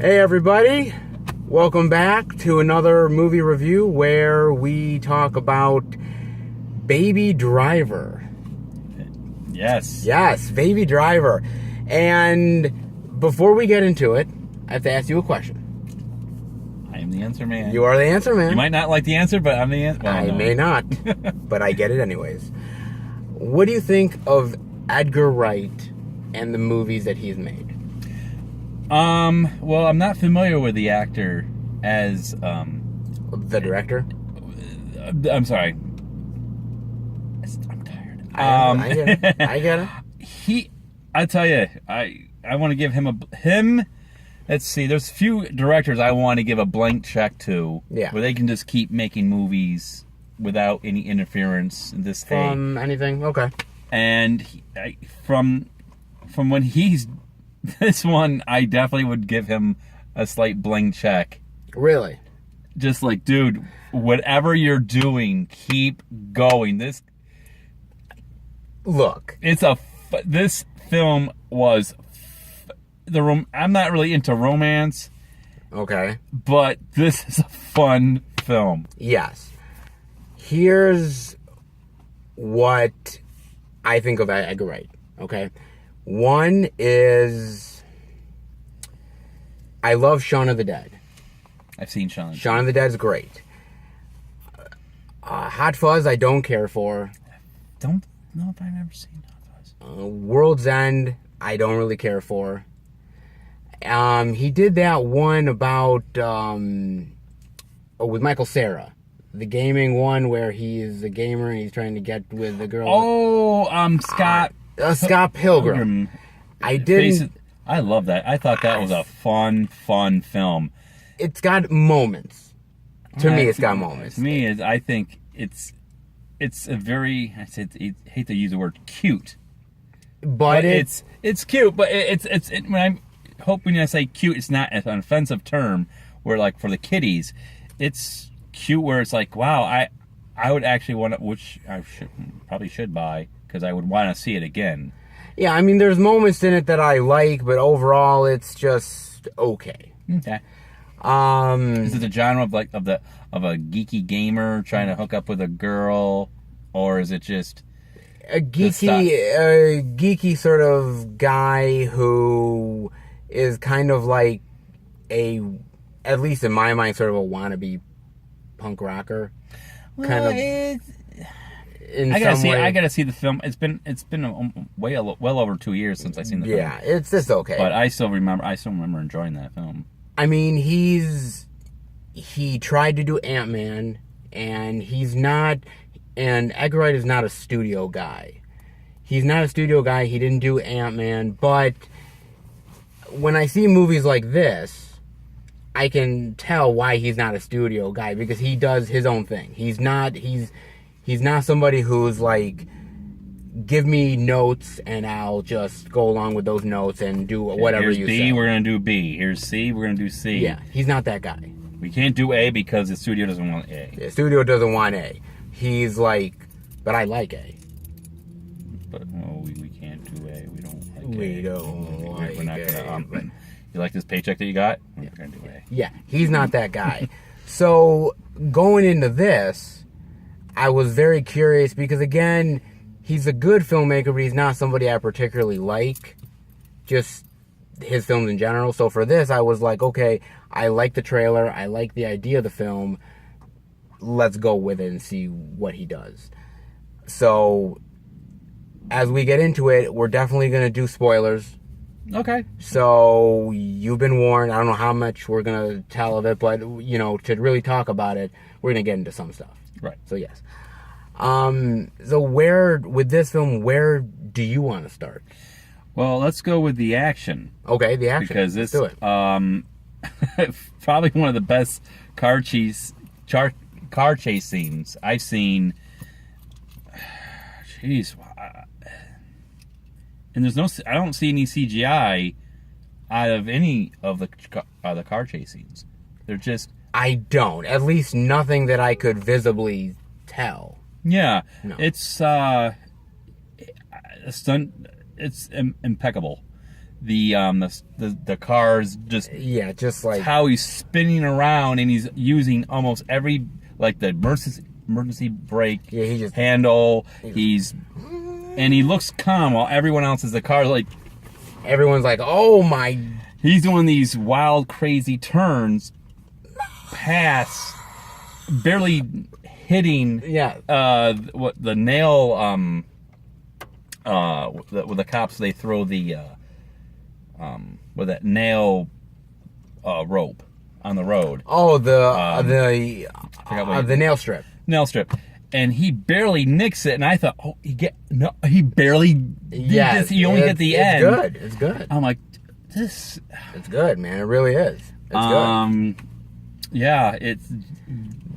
Hey everybody, welcome back to another movie review where we talk about Baby Driver. Yes, Baby Driver. And before we get into it, I have to ask you a question. I am the answer man. You are the answer man. You might not like the answer, but I'm the answer. Well, I may not, but I get it anyways. What do you think of Edgar Wright and the movies that he's made? Well, I'm not familiar with the actor as, The director? I'm sorry. I'm tired. I get it. I tell you, I want to give him, let's see, there's a few directors I want to give a blank check to. Yeah. Where they can just keep making movies without any interference in this From anything? Okay. And from when he's this one, I definitely would give him a slight blank check. Really? Just like, dude, whatever you're doing, keep going. This film was I'm not really into romance. Okay. But this is a fun film. Yes. Here's what I think of Edgar Wright. Okay. One is, I love Shaun of the Dead. I've seen Shaun. Shaun of the Dead is great. Hot Fuzz, I don't care for. Don't know if I've ever seen Hot Fuzz. World's End, I don't really care for. He did that one about with Michael Cera, the gaming one where he's a gamer and he's trying to get with the girl. Oh, Scott. Scott Pilgrim. I didn't. I love that. I thought that was a fun film. It's got moments. To me, it's got moments. To me, I think it's a very. I hate to use the word cute, but it's cute. But when I say cute, it's not an offensive term. Where like for the kiddies, it's cute. Where it's like, wow, I would actually want to, which I probably should buy. Because I would want to see it again. Yeah, I mean, there's moments in it that I like, but overall, it's just okay. Okay. Is it the genre of a geeky gamer trying to hook up with a girl, or is it just a geeky sort of guy who is kind of like at least in my mind, sort of a wannabe punk rocker? Well, I gotta see the film. It's been well over 2 years since I've seen the film. Yeah, it's just okay. But I still remember enjoying that film. I mean, he tried to do Ant-Man, and he's not. And Edgar Wright is not a studio guy. He's not a studio guy. He didn't do Ant-Man, but when I see movies like this, I can tell why he's not a studio guy because he does his own thing. He's not somebody who's like, give me notes and I'll just go along with those notes and do whatever you say. Here's B, we're going to do B. Here's C, we're going to do C. Yeah, he's not that guy. We can't do A because the studio doesn't want A. The studio doesn't want A. He's like, but I like A. But we can't do A. We don't like A. We don't like we're not A. Gonna, you like this paycheck that you got? We're not going to do A. Yeah, he's not that guy. So going into this, I was very curious because, again, he's a good filmmaker, but he's not somebody I particularly like, just his films in general. So for this, I was like, okay, I like the trailer. I like the idea of the film. Let's go with it and see what he does. So as we get into it, we're definitely going to do spoilers. Okay. So you've been warned. I don't know how much we're going to tell of it, but, to really talk about it, we're going to get into some stuff. Right. So yes. So with this film, where do you want to start? Well, let's go with the action. Okay, the action. Because this, let's do it. Probably one of the best car chase scenes I've seen. Jeez. And I don't see any CGI out of any of the car chase scenes. They're just. I don't. At least nothing that I could visibly tell. Yeah, no. It's impeccable. the cars just Yeah, just like how he's spinning around and he's using almost every like the emergency brake yeah, he just handle. And he looks calm while everyone else is the car like everyone's like, oh my. He's doing these wild, crazy turns, past, barely hitting. Yeah. What the nail? With the cops, they throw the with that nail rope on the road. Oh, the nail strip. Nail strip. And he barely nicks it, and I thought, oh, he barely did this. He only hit the end. It's good. It's good. I'm like, this. It's good, man. It really is. It's good. Yeah, it's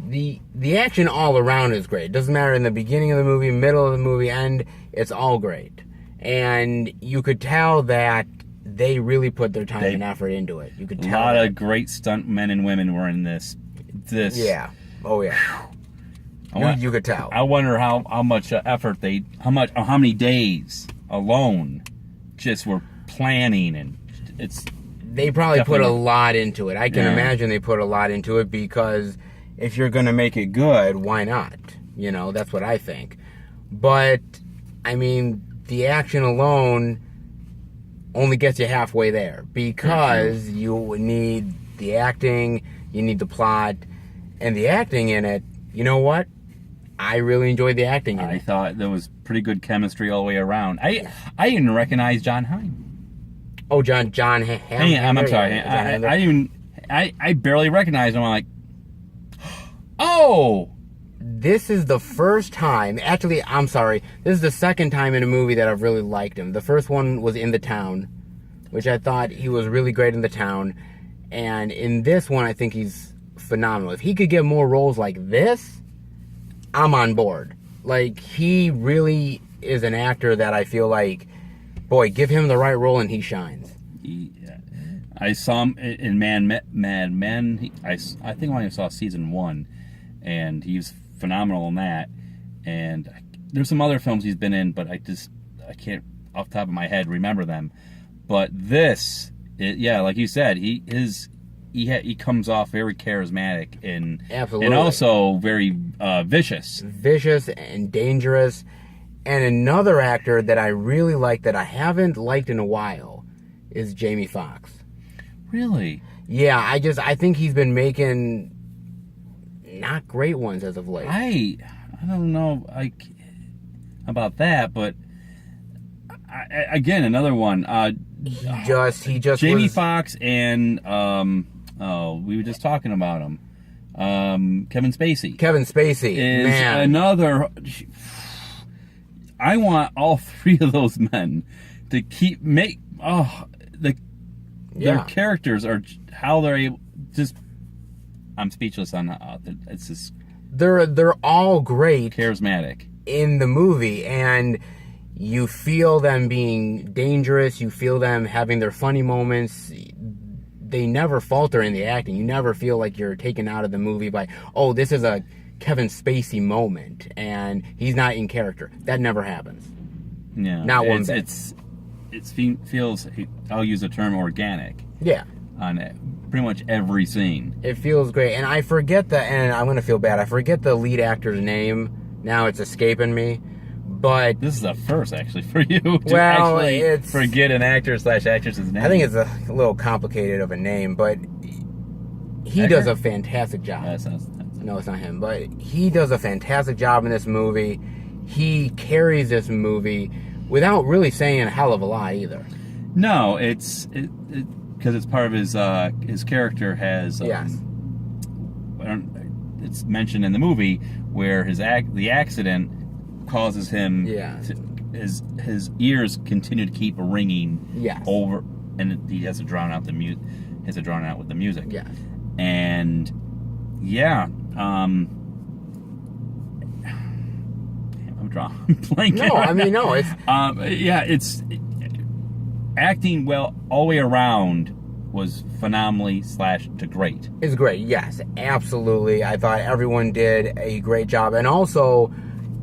the action all around is great. It doesn't matter in the beginning of the movie, middle of the movie, end. It's all great, and you could tell that they really put their time and effort into it. You could tell. A lot of great stunt men and women were in this. Yeah. Oh yeah. You could tell. I wonder how much effort how many days alone just were planning, and they probably put a lot into it. I can imagine they put a lot into it because if you're going to make it good, why not? You know, that's what I think. But I mean, the action alone only gets you halfway there because you need the acting, you need the plot, and the acting in it. You know what? I really enjoyed the acting in it. I thought there was pretty good chemistry all the way around. I didn't recognize John Hamm. Oh, John Hamm. I'm sorry. I barely recognized him. I'm like, oh. This is the first time. Actually, I'm sorry. This is the second time in a movie that I've really liked him. The first one was In the Town, which I thought he was really great in The Town. And in this one, I think he's phenomenal. If he could get more roles like this, I'm on board. Like, he really is an actor that I feel like, boy, give him the right role and he shines. I saw him in Mad Men. I think I only saw season 1, and he was phenomenal in that. And there's some other films he's been in, but I can't off the top of my head remember them. But this, like you said, he comes off very charismatic and absolutely, and also very vicious and dangerous. And another actor that I really like that I haven't liked in a while is Jamie Foxx. Really? Yeah, I think he's been making not great ones as of late. I don't know about that, but again, another one. He just Jamie Foxx and we were just talking about him. Kevin Spacey. Kevin Spacey is man. Another. I want all three of those men to their characters are how they're able. Just I'm speechless on it's just. They're all great, charismatic in the movie, and you feel them being dangerous. You feel them having their funny moments. They never falter in the acting. You never feel like you're taken out of the movie by, oh, this is a Kevin Spacey moment and he's not in character. That never happens. Yeah, not one bit. It feels, I'll use the term organic. Yeah. On pretty much every scene. It feels great. And I forget and I'm going to feel bad. I forget the lead actor's name. Now it's escaping me. But this is a first, actually, for you to actually forget an actor/actress's name. I think it's a little complicated of a name, but he does a fantastic job. No, it's not him, but he does a fantastic job in this movie. He carries this movie without really saying a hell of a lot either. No, it's because it's part of his character has. Yes. It's mentioned in the movie where the accident causes him his ears continue to keep ringing over, and he has to drown out with the music. Yeah. And I'm blanking. No, I mean, no, it's it's acting well all the way around was phenomenally / to great. It's great. Yes, absolutely. I thought everyone did a great job, and also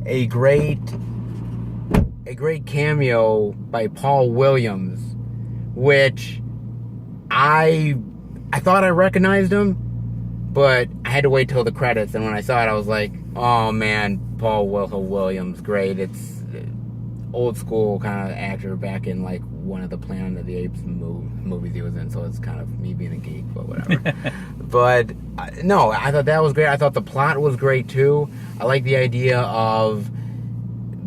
a great cameo by Paul Williams which I thought I recognized him, but I had to wait till the credits, and when I saw it, I was like, oh man, Paul Williams, great. It's old school kind of actor back in like one of the Planet of the Apes movies he was in, so it's kind of me being a geek, but whatever. But no, I thought that was great. I thought the plot was great too. I like the idea of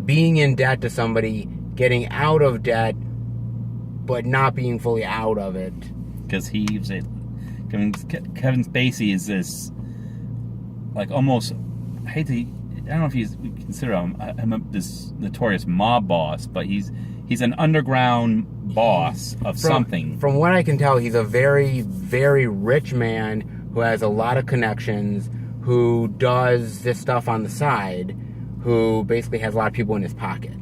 being in debt to somebody, getting out of debt, but not being fully out of it. Because Kevin Spacey is this, like, almost, I don't know if we consider him this notorious mob boss, but he's an underground boss of something. From what I can tell, he's a very, very rich man who has a lot of connections, who does this stuff on the side, who basically has a lot of people in his pocket.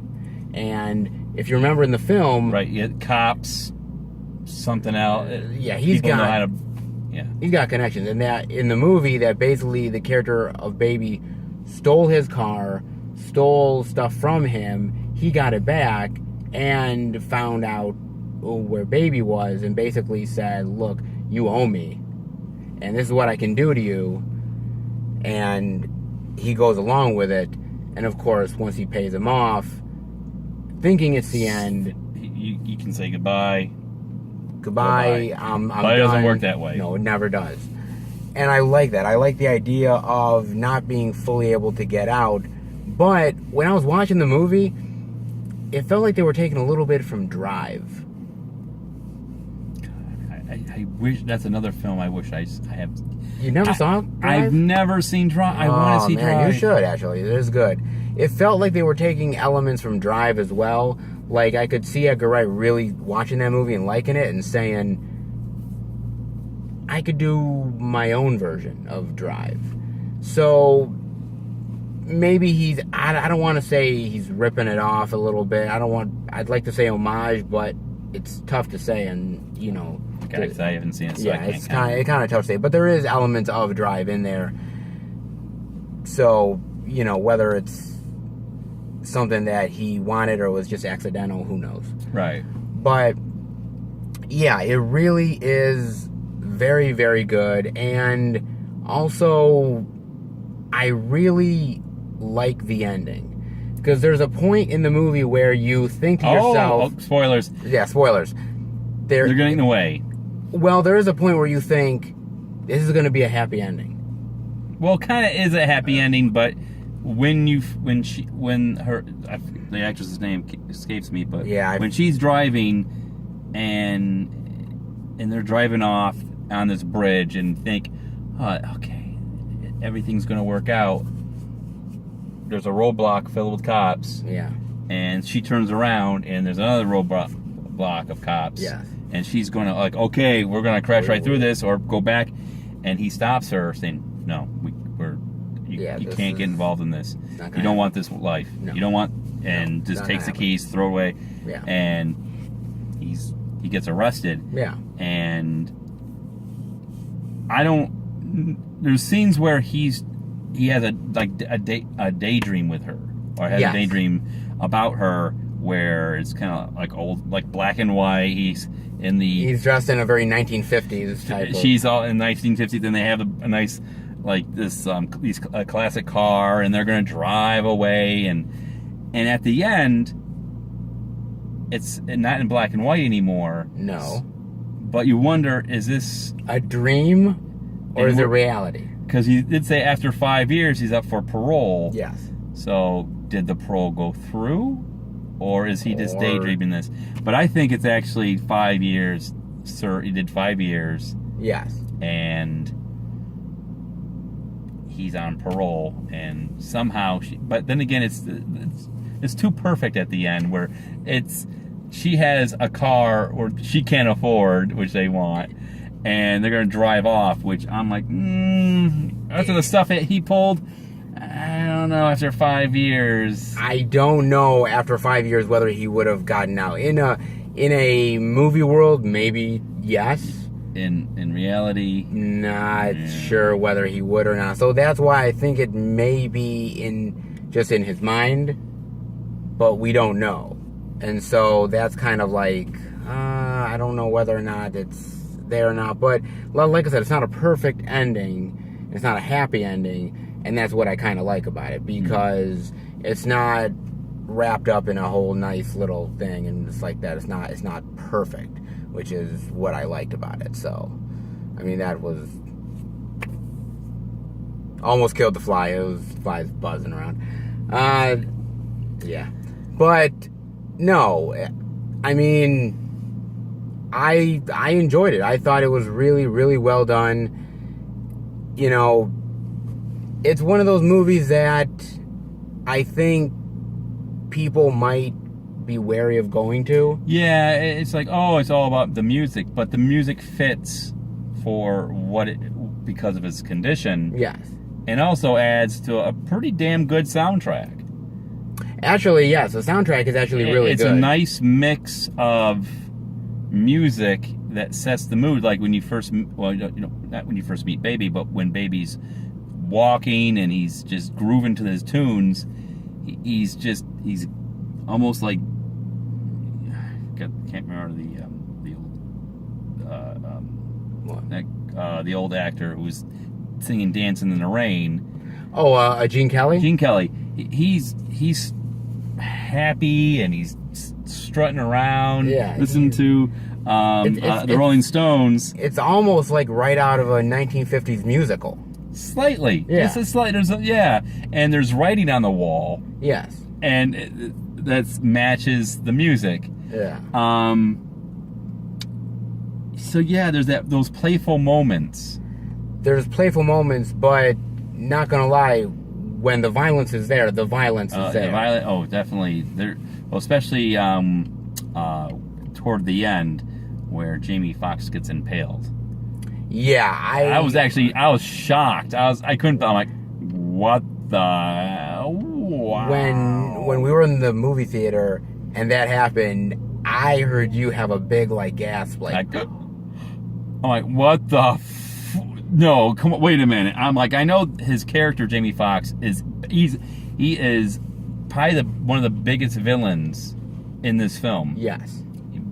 And if you remember in the film... Right, you had cops, something else. Yeah, he's got connections. And that in the movie, that basically the character of Baby stole his car, stole stuff from him, he got it back, and found out where Baby was, and basically said, look, you owe me, and this is what I can do to you. And he goes along with it, and of course, once he pays him off, thinking it's the end, you can say goodbye. Goodbye. I'm but it doesn't work that way. No, it never does. And I like that. I like the idea of not being fully able to get out. But when I was watching the movie, it felt like they were taking a little bit from Drive. I wish that's another film I wish I have. You never saw Drive? I've never seen Drive. I want to see Drive. You should, actually. It is good. It felt like they were taking elements from Drive as well. Like, I could see Edgar Wright really watching that movie and liking it and saying, I could do my own version of Drive. So maybe I don't want to say he's ripping it off a little bit. I'd like to say homage, but it's tough to say, and you know, because I haven't seen it, so yeah, it's kind of tough to say. But there is elements of Drive in there. So, you know, whether it's something that he wanted or was just accidental, who knows? Right. But yeah, it really is very, very good. And also, I really like the ending, because there's a point in the movie where you think to yourself... Oh, spoilers. Yeah, spoilers. They're getting away. Well, there is a point where you think, this is going to be a happy ending. Well, kind of is a happy ending, but the actress's name escapes me, but yeah, when she's driving and they're driving off on this bridge and think, oh, okay, everything's going to work out. There's a roadblock filled with cops. Yeah. And she turns around and there's another roadblock of cops. Yeah. And she's going to, like, okay, we're going to crash right through this or go back. And he stops her saying, no, you can't get involved in this. You don't want this life. No. You don't want, and just takes the keys, throw it away. Yeah. And he gets arrested. Yeah. And there's scenes where he has a daydream with her, or has a daydream about her, where it's kind of like old, like black and white. He's dressed in a very 1950s type. She's all in 1950s. Then they have a nice, like this classic car, and they're going to drive away, and at the end, it's not in black and white anymore. No. But you wonder, is this a dream or is it reality? Because he did say after 5 years he's up for parole. Yes. So did the parole go through, or is he just daydreaming this? But I think it's actually 5 years, sir. He did 5 years. Yes. And he's on parole, and somehow but then again, it's too perfect at the end, where she has a car or she can't afford, which they want, and they're going to drive off, which I'm like, after the stuff that he pulled, I don't know, after 5 years. I don't know after 5 years whether he would have gotten out. In a movie world, maybe yes. In reality, not sure whether he would or not. So that's why I think it may be just in his mind, but we don't know. And so that's kind of like, I don't know whether or not it's there or not, but like I said, it's not a perfect ending. It's not a happy ending, and that's what I kind of like about it, because it's not wrapped up in a whole nice little thing and it's like that. It's not perfect, which is what I liked about it. So, I mean, that was almost killed the fly. It was flies buzzing around. Yeah, but no, I mean, I enjoyed it. I thought it was really, really well done. You know, it's one of those movies that I think people might be wary of going to. Yeah, it's like, oh, it's all about the music, but the music fits for because of his condition. Yes. And also adds to a pretty damn good soundtrack. Actually, yes, the soundtrack is actually really good. It's a nice mix of music that sets the mood. Like when you first, well, you know, not when you first meet Baby, but when Baby's walking and he's just grooving to his tunes, he's almost like, can't remember the old actor who was singing "Dancing in the Rain." Oh, Gene Kelly. Gene Kelly. He's happy and he's strutting around. Yeah, listening to the Rolling Stones. It's almost like right out of a 1950s musical. Slightly. Yeah. Just a slight. And there's writing on the wall. Yes. And that matches the music. Yeah. So yeah, there's those playful moments. There's playful moments, but not gonna lie, when the violence is there, the violence is there. Oh, definitely. There, well, especially toward the end, where Jamie Foxx gets impaled. Yeah, I was shocked. I couldn't. I'm like, what the? Wow. When we were in the movie theater and that happened, I heard you have a big gasp. I'm like, what the? No, come on, wait a minute. I'm like, I know his character Jamie Foxx he is probably one of the biggest villains in this film. Yes.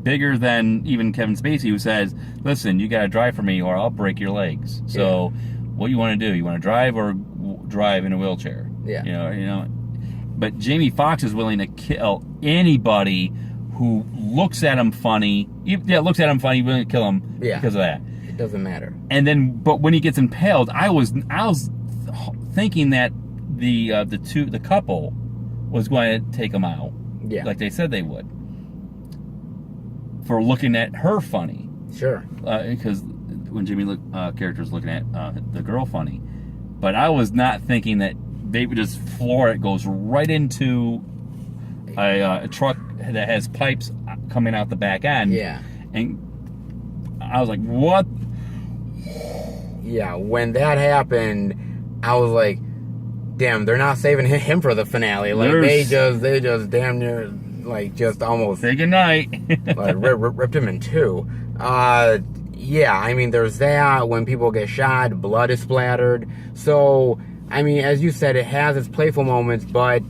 Bigger than even Kevin Spacey, who says, listen, you got to drive for me or I'll break your legs. So what you want to do? You want to drive or drive in a wheelchair? Yeah. You know. But Jamie Foxx is willing to kill anybody who looks at him funny. Looks at him funny, willing to kill him because of that. It doesn't matter. And then, but when he gets impaled, I was thinking that the couple was going to take him out. Yeah. Like they said they would. For looking at her funny. Sure. Because when Jimmy character's looking at the girl funny. But I was not thinking that they would just floor it, goes right into a truck that has pipes coming out the back end. Yeah. And I was like, what? Yeah, when that happened, I was like, damn, they're not saving him for the finale. Like, they just damn near, just almost... Say goodnight. ripped him in two. Yeah, I mean, there's that. When people get shot, blood is splattered. So, I mean, as you said, it has its playful moments, but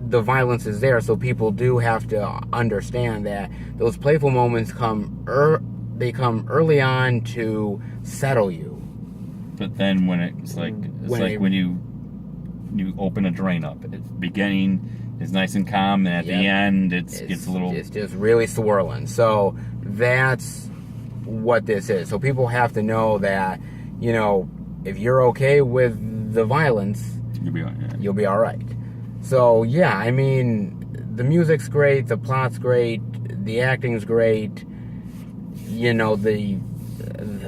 the violence is there. So people do have to understand that those playful moments come early on to settle you. But then when it's like when you open a drain up, it's beginning is nice and calm, and at the end it's a little. It's just really swirling. So that's what this is. So people have to know that, if you're okay with the violence, you'll be all right. So yeah, I mean, the music's great, the plot's great, the acting's great.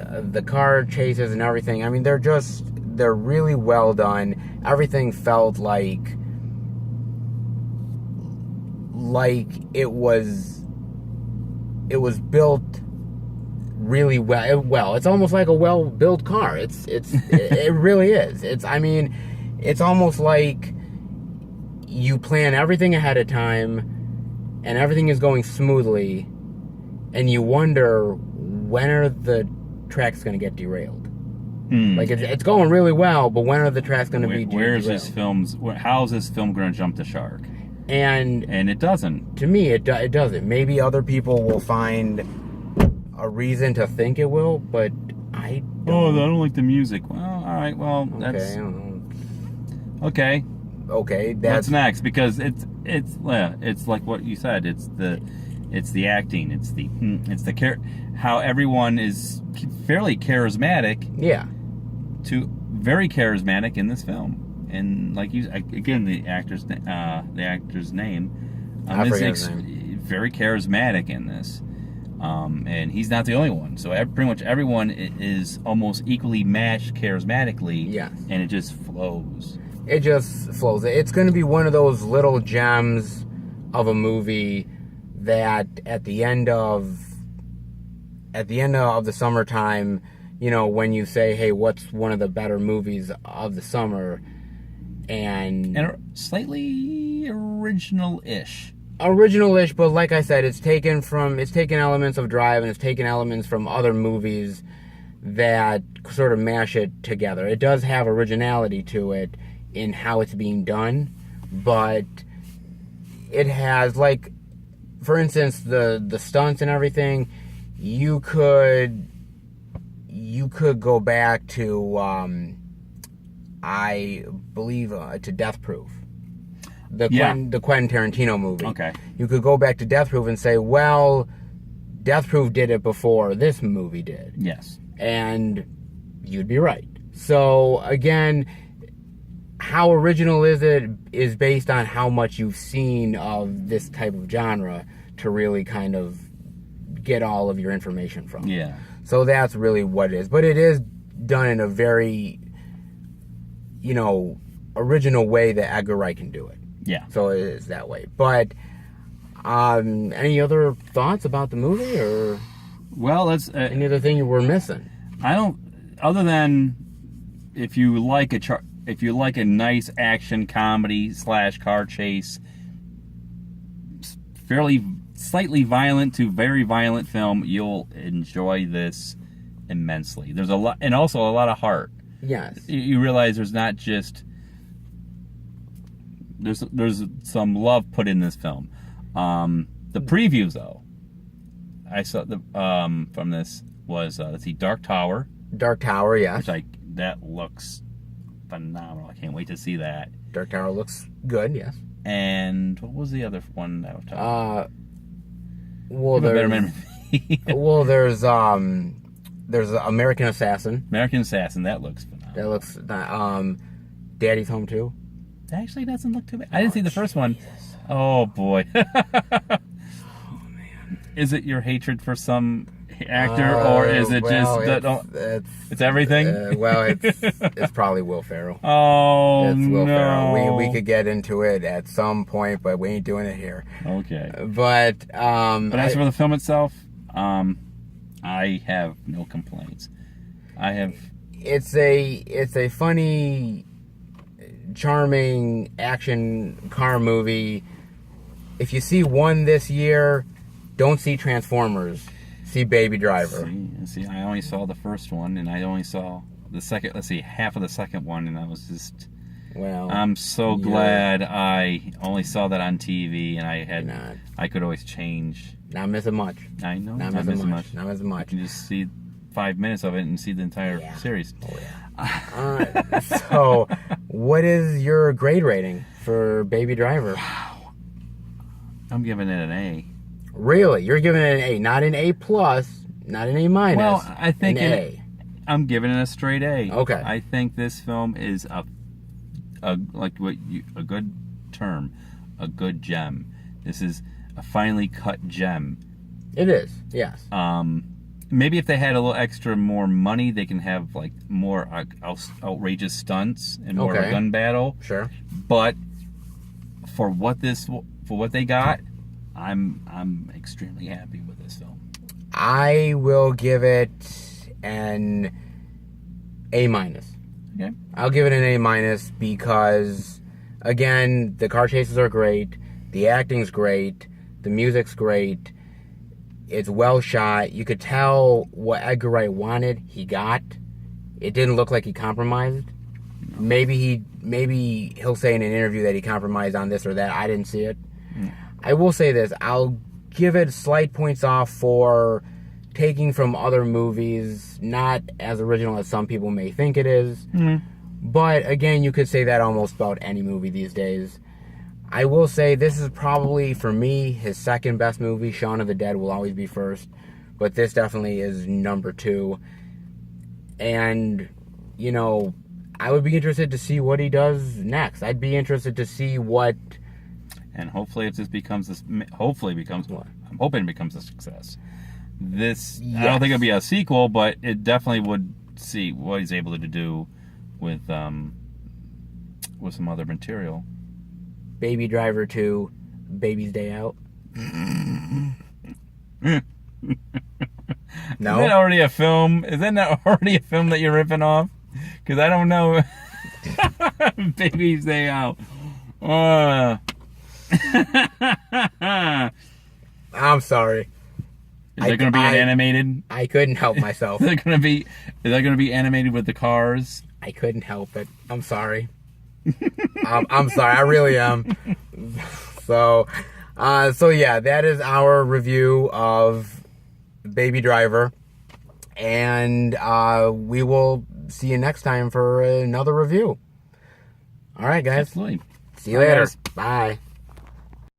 The car chases and everything. I mean, they're really well done. Everything felt like it was built really well. It's almost like a well-built car. It really is. It's almost like you plan everything ahead of time and everything is going smoothly, and you wonder, when are the tracks going to get derailed? Like, it's going really well, but when are the tracks going to be derailed? How is this film going to jump the shark? And it doesn't. To me, it doesn't. Maybe other people will find a reason to think it will, but I don't. Oh, I don't like the music. Well, all right. Well, that's Okay, I don't know. okay. Okay, What's next? Because it's like what you said. It's the acting. It's the how everyone is fairly charismatic. Yeah. To very charismatic in this film, and like you again, the actor's name I forget is his name. very charismatic in this, and he's not the only one. So pretty much everyone is almost equally matched charismatically. Yes. And it just flows. It just flows. It's going to be one of those little gems of a movie that at the end of the summertime, you know, when you say, hey, what's one of the better movies of the summer? And slightly original-ish, but like I said, it's taken elements of Drive, and it's taken elements from other movies that sort of mash it together. It does have originality to it in how it's being done, but it has, like, for instance, the stunts and everything. You could go back to I believe to Death Proof, the Quentin Tarantino movie. Okay. You could go back to Death Proof and say, well, Death Proof did it before this movie did. Yes. And you'd be right. So again, how original is it is based on how much you've seen of this type of genre to really kind of get all of your information from. Yeah. So that's really what it is. But it is done in a very, you know, original way that Edgar Wright can do it. Yeah. So it is that way. But any other thoughts about the movie, or well, that's any other thing you were missing? I don't. Other than if you like a nice action comedy / car chase, fairly slightly violent to very violent film, you'll enjoy this immensely. There's a lot, and also a lot of heart. Yes. You realize there's not just there's some love put in this film. The previews, though, I saw from this was let's see, Dark Tower. Dark Tower, yes. Which that looks phenomenal. I can't wait to see that. Dark Tower looks good, yes. And what was the other one that I was talking about? Well, there's American Assassin. American Assassin, that looks phenomenal. That looks Daddy's Home 2. That actually doesn't look too bad. I didn't see the first one. Oh boy. Oh man. Is it your hatred for some actor, or is it it's everything? It's probably Will Ferrell. Oh, it's Will no. Ferrell. We could get into it at some point, but we ain't doing it here. Okay. But as for the film itself, I have no complaints. It's a funny, charming action car movie. If you see one this year, don't see Transformers. See Baby Driver. See, I only saw the first one, and I only saw the second. Let's see, half of the second one, and I was just. Well, I'm so glad I only saw that on TV, and I could always change. Not missing much. I know. Not missing much. Not missing much. You can just see 5 minutes of it and see the entire series. Oh yeah. So, what is your grade rating for Baby Driver? Wow. I'm giving it an A. Really? You're giving it an A, not an A+, not an A-. Well, I think an A. I'm giving it a straight A. Okay. I think this film is a good term, a good gem. This is a finely cut gem. It is, yes. Maybe if they had a little extra more money, they can have like more outrageous stunts and more of a gun battle. Sure. But for what they got, I'm extremely happy with this film. I will give it an A-. Okay. I'll give it an A- because, again, the car chases are great, the acting's great, the music's great, it's well shot. You could tell what Edgar Wright wanted, he got. It didn't look like he compromised. No. Maybe he'll say in an interview that he compromised on this or that. I didn't see it. I will say this. I'll give it slight points off for taking from other movies, not as original as some people may think it is. But again, you could say that almost about any movie these days. I will say this is probably, for me, his second best movie. Shaun of the Dead will always be first, but this definitely is number 2. And, you know, I would be interested to see what he does next. I'd be interested to see what... And hopefully if this becomes this, hopefully becomes what? I'm hoping it becomes a success. This, yes. I don't think it'll be a sequel, but it definitely would see what he's able to do with some other material. Baby Driver 2, Baby's Day Out. No? Is that already a film? Is that already a film that you're ripping off? Because I don't know. Baby's Day Out. I'm sorry. Is there going to be an animated? I couldn't help myself. Is that going to be animated with the cars? I couldn't help it. I'm sorry. I'm sorry. I really am. So yeah, that is our review of Baby Driver, and we will see you next time for another review. All right, guys. Absolutely. See you later. Guys. Bye.